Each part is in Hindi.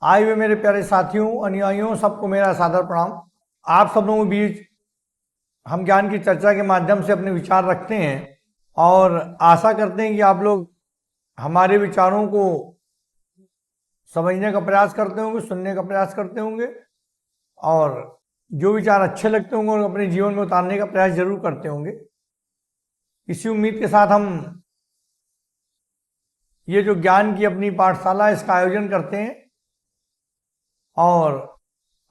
आए हुए मेरे प्यारे साथियों, अनुयायियों, सबको मेरा सादर प्रणाम। आप सब लोगों के बीच हम ज्ञान की चर्चा के माध्यम से अपने विचार रखते हैं और आशा करते हैं कि आप लोग हमारे विचारों को समझने का प्रयास करते होंगे, सुनने का प्रयास करते होंगे और जो विचार अच्छे लगते होंगे उनको अपने जीवन में उतारने का प्रयास जरूर करते होंगे। इसी उम्मीद के साथ हम ये जो ज्ञान की अपनी पाठशाला इसका आयोजन करते हैं और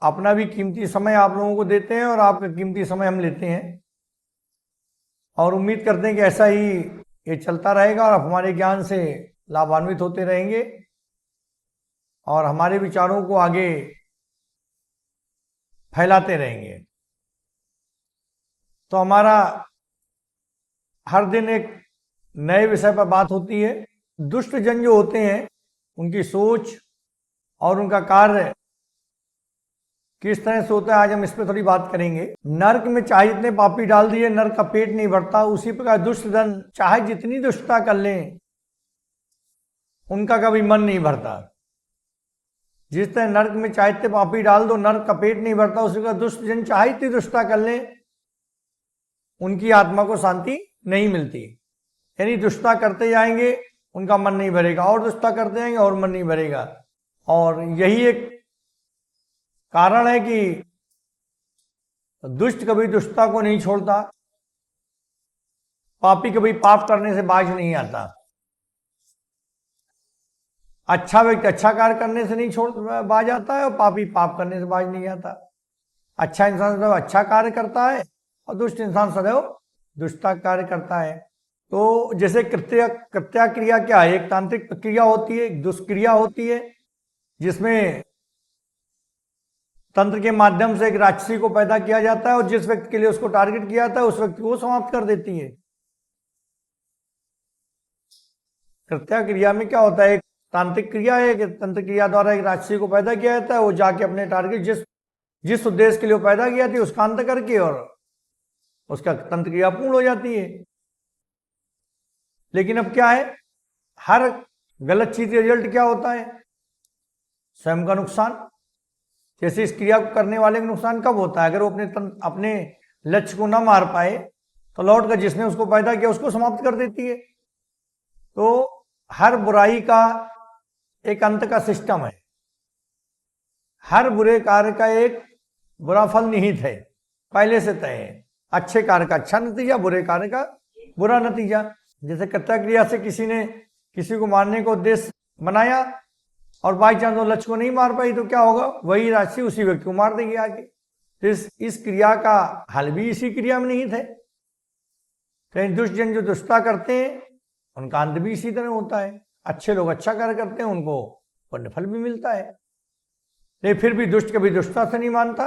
अपना भी कीमती समय आप लोगों को देते हैं और आपका कीमती समय हम लेते हैं और उम्मीद करते हैं कि ऐसा ही ये चलता रहेगा और आप हमारे ज्ञान से लाभान्वित होते रहेंगे और हमारे विचारों को आगे फैलाते रहेंगे। तो हमारा हर दिन एक नए विषय पर बात होती है। दुष्ट जन जो होते हैं उनकी सोच और उनका कार्य किस तरह से होता है, आज हम इस पर थोड़ी बात करेंगे। नरक में चाहे जितने पापी डाल दिए नरक का पेट नहीं भरता, उसी प्रकार दुष्ट जन चाहे जितनी दुष्टता कर लें उनका कभी मन नहीं भरता। जिस तरह नरक में चाहे जितने पापी डाल दो नरक का पेट नहीं भरता, उसी प्रकार दुष्ट जन चाहे जितनी दुष्टता कर लें उनकी आत्मा को शांति नहीं मिलती। यानी दुष्टता करते जाएंगे उनका मन नहीं भरेगा और दुष्टता करते जाएंगे और मन नहीं भरेगा। और यही एक कारण है कि दुष्ट कभी दुष्टता को नहीं छोड़ता, पापी कभी पाप करने से बाज नहीं आता। अच्छा व्यक्ति अच्छा कार्य करने से नहीं छोड़ बाज आता है और पापी पाप करने से बाज नहीं आता। अच्छा इंसान सदैव अच्छा कार्य करता है और दुष्ट इंसान सदैव दुष्टता कार्य करता है। तो जैसे कृत्या क्रिया क्या है, एक तांत्रिक प्रक्रिया होती है, एक दुष्क्रिया होती है जिसमें तंत्र के माध्यम से एक राक्षसी को पैदा किया जाता है और जिस व्यक्ति के लिए उसको टारगेट किया जाता है उस व्यक्ति को समाप्त कर देती है। कृत्या क्रिया में क्या होता है, एक तांत्रिक क्रिया है कि तंत्र क्रिया द्वारा एक राक्षसी को पैदा किया जाता है, वो जाके अपने टारगेट जिस उद्देश्य के लिए पैदा किया थी उसका अंत करके और उसका तंत्र क्रिया पूर्ण हो जाती है। लेकिन अब क्या है, हर गलत चीज का रिजल्ट क्या होता है, स्वयं का नुकसान। जैसे इस क्रिया को करने वाले का नुकसान कब होता है, अगर वो अपने लक्ष्य को ना मार पाए तो लौट कर जिसने उसको पैदा किया उसको समाप्त कर देती है। तो हर बुराई का एक अंत का सिस्टम है, हर बुरे कार्य का एक बुरा फल निहित है, पहले से तय है। अच्छे कार्य का अच्छा नतीजा, बुरे कार्य का बुरा नतीजा। जैसे कृत्या क्रिया से किसी ने किसी को मारने का उद्देश्य बनाया और बाई चांस वो लक्ष्य को नहीं मार पाई तो क्या होगा, वही राशि उसी व्यक्ति को मार देगी आगे। तो इस क्रिया का हल भी इसी क्रिया में निहित है। कहीं दुष्ट जन जो दुष्टता करते हैं उनका अंत भी इसी तरह होता है। अच्छे लोग अच्छा कार्य करते हैं उनको पुण्य फल भी मिलता है, लेकिन फिर भी दुष्ट कभी दुष्टता से नहीं मानता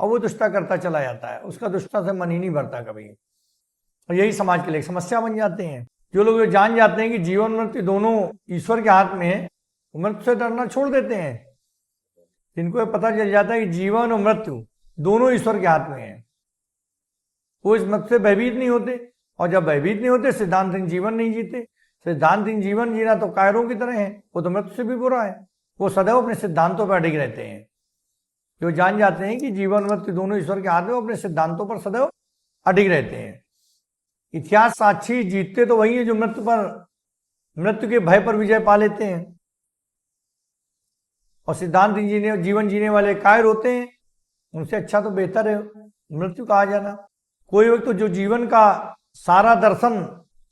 और वो दुष्टता करता चला जाता है, उसका दुष्टता से मन ही नहीं भरता कभी। और यही समाज के लिए समस्या बन जाते हैं। जो लोग जान जाते हैं कि जीवन मृत्यु दोनों ईश्वर के हाथ में है, मृत्यु से डरना छोड़ देते हैं। जिनको पता चल जाता है कि जीवन और मृत्यु दोनों ईश्वर के हाथ में है, वो इस मृत्यु से भयभीत नहीं होते। और जब भयभीत नहीं होते सिद्धांतहीन जीवन नहीं जीते। सिद्धांतहीन जीवन जीना तो कायरों की तरह है, वो तो मृत्यु से भी बुरा है। वो सदैव अपने सिद्धांतों पर अडिग रहते हैं। जो जान जाते हैं कि जीवन मृत्यु दोनों ईश्वर के हाथ में, वो अपने सिद्धांतों पर सदैव अडिग रहते हैं। इतिहास साक्षी जीतते तो वही है जो मृत्यु के भय पर विजय पा लेते हैं। और सिद्धांत जीवन जीने वाले कायर होते हैं, उनसे अच्छा तो बेहतर है मृत्यु का आ जाना। कोई व्यक्ति तो जो जीवन का सारा दर्शन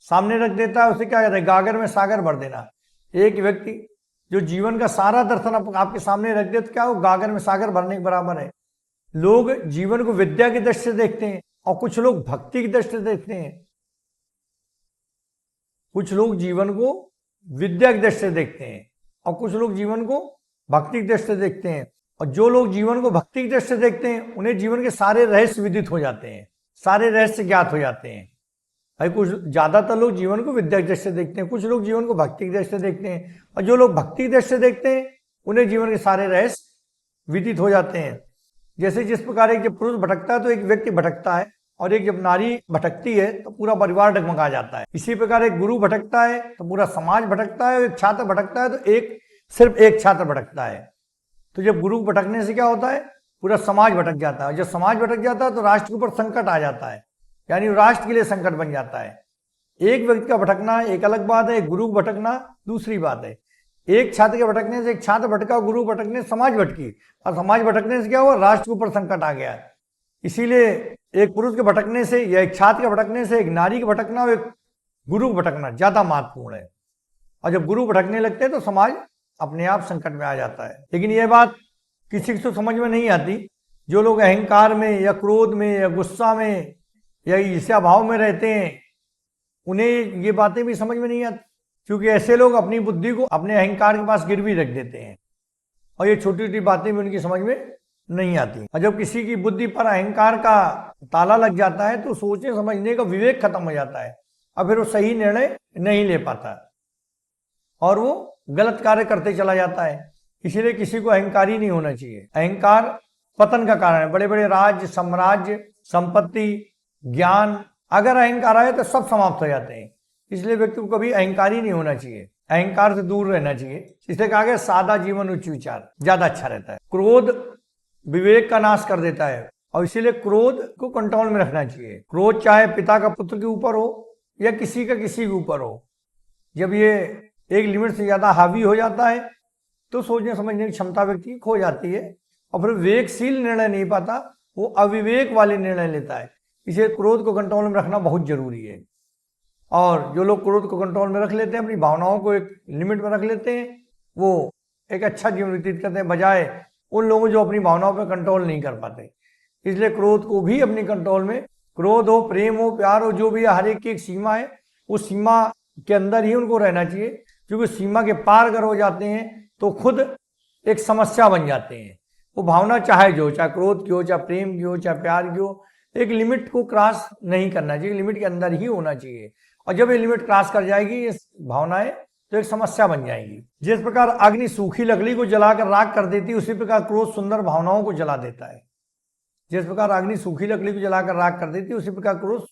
सामने रख देता है उसे क्या कहते हैं, गागर में सागर भर देना। एक व्यक्ति जो जीवन का सारा दर्शन आपके सामने रख दे तो क्या वो गागर में सागर भरने के बराबर है। लोग जीवन को विद्या की दृष्टि से देखते हैं और कुछ लोग भक्ति की दृष्टि से देखते हैं। कुछ लोग जीवन को विद्या की दृष्टि से देखते हैं और कुछ लोग जीवन को भक्ति की दृष्टि से देखते हैं। और जो लोग जीवन को भक्ति की दृष्टि से देखते हैं उन्हें जीवन के सारे रहस्य विदित हो जाते हैं, सारे रहस्य ज्ञात हो जाते हैं। भाई कुछ ज्यादातर लोग जीवन को विद्या की दृष्टि से देखते हैं, कुछ लोग जीवन को भक्ति की दृष्टि से देखते हैं। और जो लोग भक्ति की दृष्टि से देखते हैं उन्हें जीवन के सारे रहस्य विदित हो जाते हैं। जैसे जिस प्रकार एक जब पुरुष भटकता है तो एक व्यक्ति भटकता है, और एक जब नारी भटकती है तो पूरा परिवार डगमगा जाता है। इसी प्रकार एक गुरु भटकता है तो पूरा समाज भटकता है, एक छात्र भटकता है तो एक सिर्फ एक छात्र भटकता है। तो जब गुरु भटकने से क्या होता है, पूरा समाज भटक जाता है। जब समाज भटक जाता है तो राष्ट्र के ऊपर संकट आ जाता है, यानी राष्ट्र के लिए संकट बन जाता है। एक व्यक्ति का भटकना एक अलग बात है, एक गुरु भटकना दूसरी बात है। एक छात्र के भटकने से एक छात्र भटका, गुरु भटकने से समाज भटकी, और समाज भटकने से क्या हुआ, राष्ट्र के ऊपर संकट आ गया। इसीलिए एक पुरुष के भटकने से या एक छात्र के भटकने से एक नारी के भटकना और एक गुरु भटकना ज्यादा महत्वपूर्ण है। और जब गुरु भटकने लगते हैं तो समाज अपने आप संकट में आ जाता है। लेकिन यह बात किसी को समझ में नहीं आती। जो लोग अहंकार में या क्रोध में या गुस्सा में या ईर्ष्या भाव में रहते हैं, उन्हें ये बातें भी समझ में नहीं आती, क्योंकि ऐसे लोग अपनी बुद्धि को अपने अहंकार के पास गिरवी रख देते हैं और ये छोटी छोटी बातें भी उनकी समझ में नहीं आती। और जब किसी की बुद्धि पर अहंकार का ताला लग जाता है तो सोचने समझने का विवेक खत्म हो जाता है और फिर वो सही निर्णय नहीं ले पाता और वो गलत कार्य करते चला जाता है। इसीलिए किसी को अहंकारी नहीं होना चाहिए। अहंकार पतन का कारण है। बड़े बड़े राज्य, साम्राज्य, संपत्ति, ज्ञान, अगर अहंकार आए तो सब समाप्त हो जाते हैं। इसलिए व्यक्ति को कभी अहंकारी नहीं होना चाहिए, अहंकार से दूर रहना चाहिए। इसलिए कहा गया सादा जीवन उच्च विचार ज्यादा अच्छा रहता है। क्रोध विवेक का नाश कर देता है और इसीलिए क्रोध को कंट्रोल में रखना चाहिए। क्रोध चाहे पिता का पुत्र के ऊपर हो या किसी का किसी के ऊपर हो, जब ये एक लिमिट से ज्यादा हावी हो जाता है तो सोचने समझने की क्षमता व्यक्ति की खो जाती है और फिर विवेकशील निर्णय नहीं पाता, वो अविवेक वाले निर्णय लेता है। इसे क्रोध को कंट्रोल में रखना बहुत जरूरी है। और जो लोग क्रोध को कंट्रोल में रख लेते हैं, अपनी भावनाओं को एक लिमिट में रख लेते हैं, वो एक अच्छा जीवन व्यतीत करते हैं, बजाय उन लोगों जो अपनी भावनाओं पर कंट्रोल नहीं कर पाते। इसलिए क्रोध को भी अपनी कंट्रोल में, क्रोध हो, प्रेम हो, प्यार हो, जो भी हर एक की एक सीमा है, उस सीमा के अंदर ही उनको रहना चाहिए। क्योंकि सीमा के पार अगर हो जाते हैं तो खुद एक समस्या बन जाते हैं। वो भावना चाहे जो, चाहे क्रोध की हो, चाहे प्रेम की हो, चाहे प्यार की हो, एक लिमिट को क्रॉस नहीं करना चाहिए, लिमिट के अंदर ही होना चाहिए। और जब ये लिमिट क्रॉस कर जाएगी ये भावनाएं तो एक समस्या बन जाएगी। जिस प्रकार अग्नि सूखी लकड़ी को जलाकर राख कर देती है, उसी प्रकार क्रोध सुंदर भावनाओं को जला देता है। जिस प्रकार अग्नि सूखी लकड़ी को जलाकर राख कर देती है, उसी प्रकार क्रोध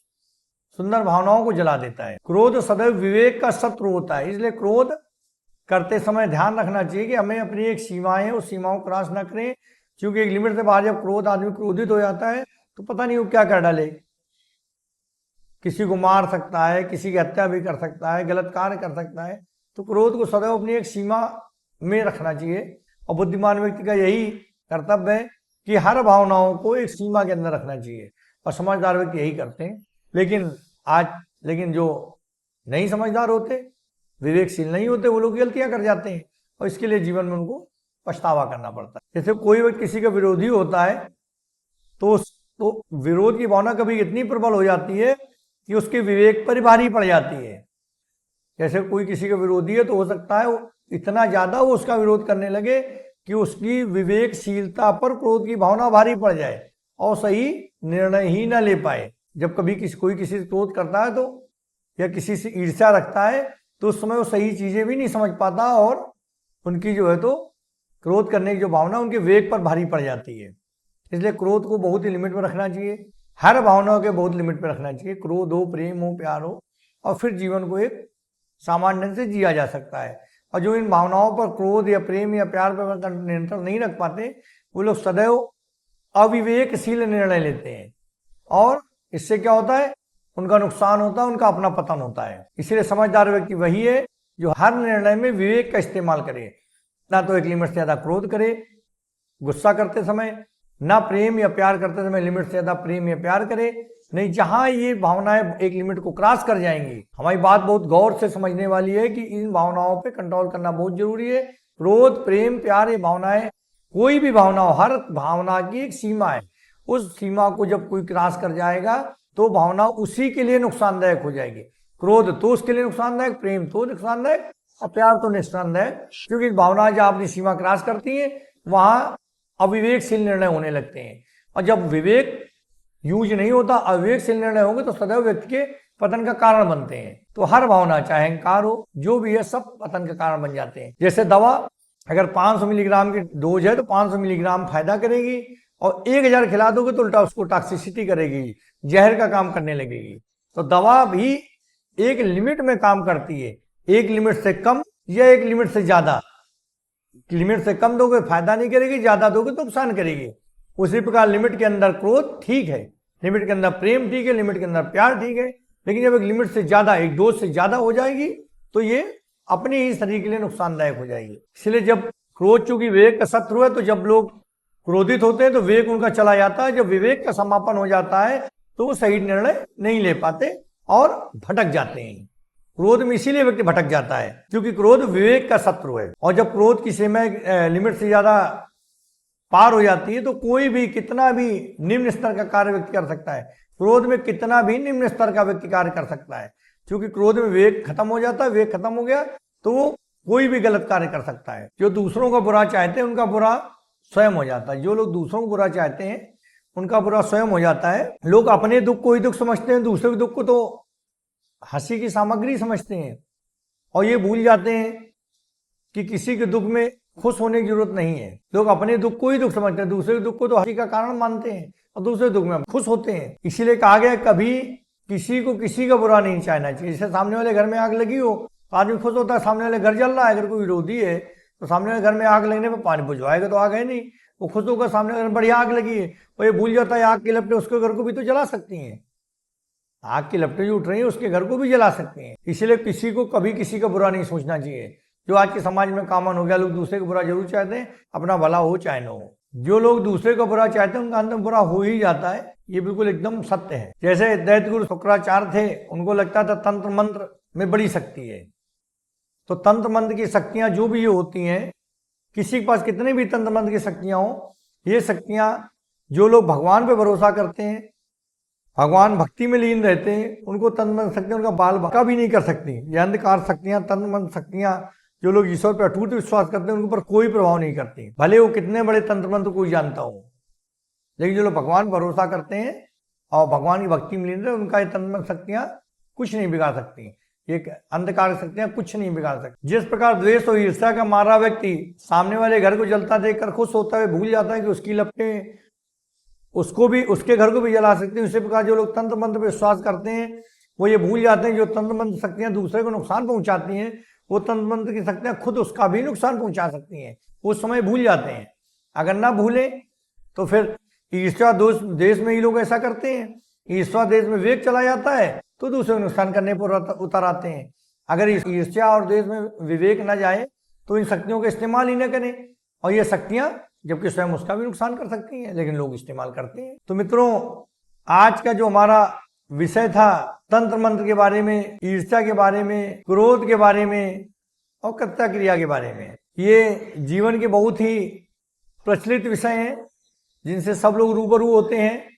सुंदर भावनाओं को जला देता है। क्रोध सदैव विवेक का शत्रु होता है। इसलिए क्रोध करते समय ध्यान रखना चाहिए कि हमें अपनी एक सीमाएं हैं, उस सीमाओं को क्रॉस न करें। क्योंकि एक लिमिट से बाहर जब क्रोध आदमी क्रोधित हो जाता है तो पता नहीं वो क्या कर डाले, किसी को मार सकता है, किसी की हत्या भी कर सकता है, गलत कार्य कर सकता है। तो क्रोध को सदैव अपनी एक सीमा में रखना चाहिए और बुद्धिमान व्यक्ति का यही कर्तव्य है कि हर भावनाओं को एक सीमा के अंदर रखना चाहिए और समझदार व्यक्ति यही करते हैं। लेकिन जो नहीं समझदार होते, विवेकशील नहीं होते, वो लोग गलतियां कर जाते हैं और इसके लिए जीवन में उनको पछतावा करना पड़ता है। जैसे कोई व्यक्ति किसी का विरोधी होता है तो विरोध की भावना कभी इतनी प्रबल हो जाती है कि उसके विवेक पर भारी पड़ जाती है। जैसे कोई किसी का विरोधी है तो हो सकता है इतना ज्यादा वो उसका विरोध करने लगे कि उसकी विवेकशीलता पर क्रोध की भावना भारी पड़ जाए और सही निर्णय ही ना ले पाए। जब कभी कोई किसी से क्रोध करता है तो या किसी से ईर्ष्या रखता है तो उस समय वो सही चीजें भी नहीं समझ पाता और उनकी जो है तो क्रोध करने की जो भावना उनके वेग पर भारी पड़ जाती है। इसलिए क्रोध को बहुत ही लिमिट में रखना चाहिए, हर भावनाओं के बहुत लिमिट में रखना चाहिए। क्रोध हो, प्रेम हो, प्यार हो, और फिर जीवन को एक सामान्य ढंग से जिया जा सकता है। और जो इन भावनाओं पर, क्रोध या प्रेम या प्यार पर नियंत्रण नहीं रख पाते, वो लोग सदैव अविवेकशील निर्णय लेते हैं और इससे क्या होता है, उनका नुकसान होता है, उनका अपना पतन होता है। इसलिए समझदार व्यक्ति वही है जो हर निर्णय में विवेक का इस्तेमाल करे, ना तो एक लिमिट से ज्यादा क्रोध करे गुस्सा करते समय, ना प्रेम या प्यार करते समय लिमिट से ज्यादा प्रेम या प्यार करे। नहीं, जहां ये भावनाएं एक लिमिट को क्रॉस कर जाएंगी, हमारी बात बहुत गौर से समझने वाली है कि इन भावनाओं पे कंट्रोल करना बहुत जरूरी है। क्रोध, प्रेम, प्यार, ये भावनाएं, कोई भी भावना हो, हर भावना की एक सीमा है। उस सीमा को जब कोई क्रॉस कर जाएगा तो भावना उसी के लिए नुकसानदायक हो जाएगी। क्रोध तो उसके लिए नुकसानदायक, प्रेम तो नुकसानदायक और प्यार तो नुकसानदायक। क्योंकि भावना जब अपनी सीमा क्रॉस करती है वहां अविवेकशील निर्णय होने लगते हैं और जब विवेक यूज नहीं होता, अविवेकशील निर्णय होंगे तो सदैव व्यक्ति के पतन का कारण बनते हैं। तो हर भावना, चाहे अहंकार हो, जो भी है, सब पतन का कारण बन जाते हैं। जैसे दवा अगर 500 मिलीग्राम की डोज है तो 500 मिलीग्राम फायदा करेगी और 1000 खिला दोगे तो उल्टा उसको टॉक्सिसिटी करेगी, जहर का काम करने लगेगी। तो दवा भी एक लिमिट में काम करती है, एक लिमिट से कम या एक लिमिट से ज्यादा। लिमिट से कम दोगे फायदा नहीं करेगी, ज्यादा दोगे तो नुकसान करेगी। उसी प्रकार लिमिट के अंदर क्रोध ठीक है, लिमिट के अंदर प्रेम ठीक है, लिमिट के अंदर प्यार ठीक है, लेकिन जब एक लिमिट से ज्यादा, एक डोज से ज्यादा हो जाएगी तो ये अपने ही शरीर के लिए नुकसानदायक हो जाएगी। इसलिए जब क्रोध चूंकि विवेक का शत्रु है, तो जब लोग क्रोधित होते हैं तो विवेक उनका चला जाता है। जब विवेक का समापन हो जाता है तो वो सही निर्णय नहीं ले पाते और भटक जाते हैं। क्रोध में इसीलिए व्यक्ति भटक जाता है क्योंकि क्रोध विवेक का शत्रु है। और जब क्रोध की सीमा लिमिट से ज्यादा पार हो जाती है तो कोई भी कितना भी निम्न स्तर का कार्य व्यक्ति कर सकता है। क्रोध में कितना भी निम्न स्तर का व्यक्ति कार्य कर सकता है, क्योंकि क्रोध में विवेक खत्म हो जाता है। विवेक खत्म हो गया तो वो कोई भी गलत कार्य कर सकता है। जो दूसरों का बुरा चाहते हैं उनका बुरा स्वयं हो जाता है। जो लोग दूसरों को बुरा चाहते हैं उनका बुरा स्वयं हो जाता है। लोग अपने दुख को ही दुख समझते हैं, दूसरे के दुख को तो हंसी की सामग्री समझते हैं और ये भूल जाते हैं कि किसी के दुख में खुश होने की जरूरत नहीं है। लोग अपने दुख को ही दुख समझते हैं, दूसरे के दुख को तो हंसी का कारण मानते हैं और दूसरे दुख में खुश होते हैं। इसीलिए कहा गया कभी किसी को किसी का बुरा नहीं चाहना चाहिए। जैसे सामने वाले घर में आग लगी हो तो आदमी खुश होता है, सामने वाले घर जल रहा है। अगर कोई विरोधी है तो सामने वाले घर में आग लगने पर पानी बुझवाएगा तो आग है नहीं, वो खुश होकर सामने घर में बढ़िया आग लगी है और ये भूल जाता है आग की लपटें उसके घर को भी तो जला सकती हैं। आग की लपटें जो उठ रही है उसके घर को भी जला सकती हैं। इसलिए किसी को कभी किसी का बुरा नहीं सोचना चाहिए। जो आज के समाज में कॉमन हो गया, लोग दूसरे का बुरा जरूर चाहते हैं, अपना भला हो चाहे न हो। जो लोग दूसरे का बुरा चाहते हैं उनका अंदर बुरा हो ही जाता है, ये बिल्कुल एकदम सत्य है। जैसे दैत्य गुरु शुक्राचार्य थे, उनको लगता था तंत्र मंत्र में बड़ी शक्ति है। तो तंत्र मंत्र की शक्तियां जो भी ये होती हैं, किसी के पास कितने भी तंत्र मंत्र की शक्तियां हो, ये शक्तियां जो लोग भगवान पे भरोसा करते हैं, भगवान भक्ति में लीन रहते हैं, उनको तंत्र मंत्र शक्तियां उनका बाल बाका भी नहीं कर सकती। ये अंधकार शक्तियां, तंत्र मंत्र शक्तियां, जो लोग ईश्वर पर अटूट विश्वास करते हैं उनके ऊपर कोई प्रभाव नहीं करती, भले वो कितने बड़े तंत्र मंत्र कोई जानता हो। लेकिन जो लोग भगवान पर भरोसा करते हैं और भगवान की भक्ति में लीन रहते हैं, उनका ये तंत्र मंत्र शक्तियां कुछ नहीं बिगाड़ सकती। ये अंधकार शक्तियां कुछ नहीं बिगाड़ सकती। जिस प्रकार द्वेष और ईर्ष्या का मारा व्यक्ति सामने वाले घर को जलता देखकर खुश होता है, भूल जाता है कि उसकी लपटें उसको भी, उसके घर को भी जला सकते हैं। उसी प्रकार जो लोग तंत्र मंत्र पर विश्वास करते हैं वो ये भूल जाते हैं जो तंत्र मंत्र शक्तियां दूसरे को नुकसान पहुंचाती हैं, वो तंत्र मंत्र की शक्तियां खुद उसका भी नुकसान पहुंचा सकती हैं। उस समय भूल जाते हैं। अगर ना भूले तो फिर ईर्ष्या दोष देश में ही लोग ऐसा करते हैं। ईर्ष्या देश में विवेक चला जाता है तो दूसरे को नुकसान करने पर उतर आते हैं। अगर ईर्ष्या और देश में विवेक न जाए तो इन शक्तियों का इस्तेमाल ही न करें, और ये शक्तियां जबकि स्वयं उसका भी नुकसान कर सकती हैं, लेकिन लोग इस्तेमाल करते हैं। तो मित्रों, आज का जो हमारा विषय था तंत्र मंत्र के बारे में, ईर्ष्या के बारे में, क्रोध के बारे में और कर्ता क्रिया के बारे में, ये जीवन के बहुत ही प्रचलित विषय हैं जिनसे सब लोग रूबरू होते हैं।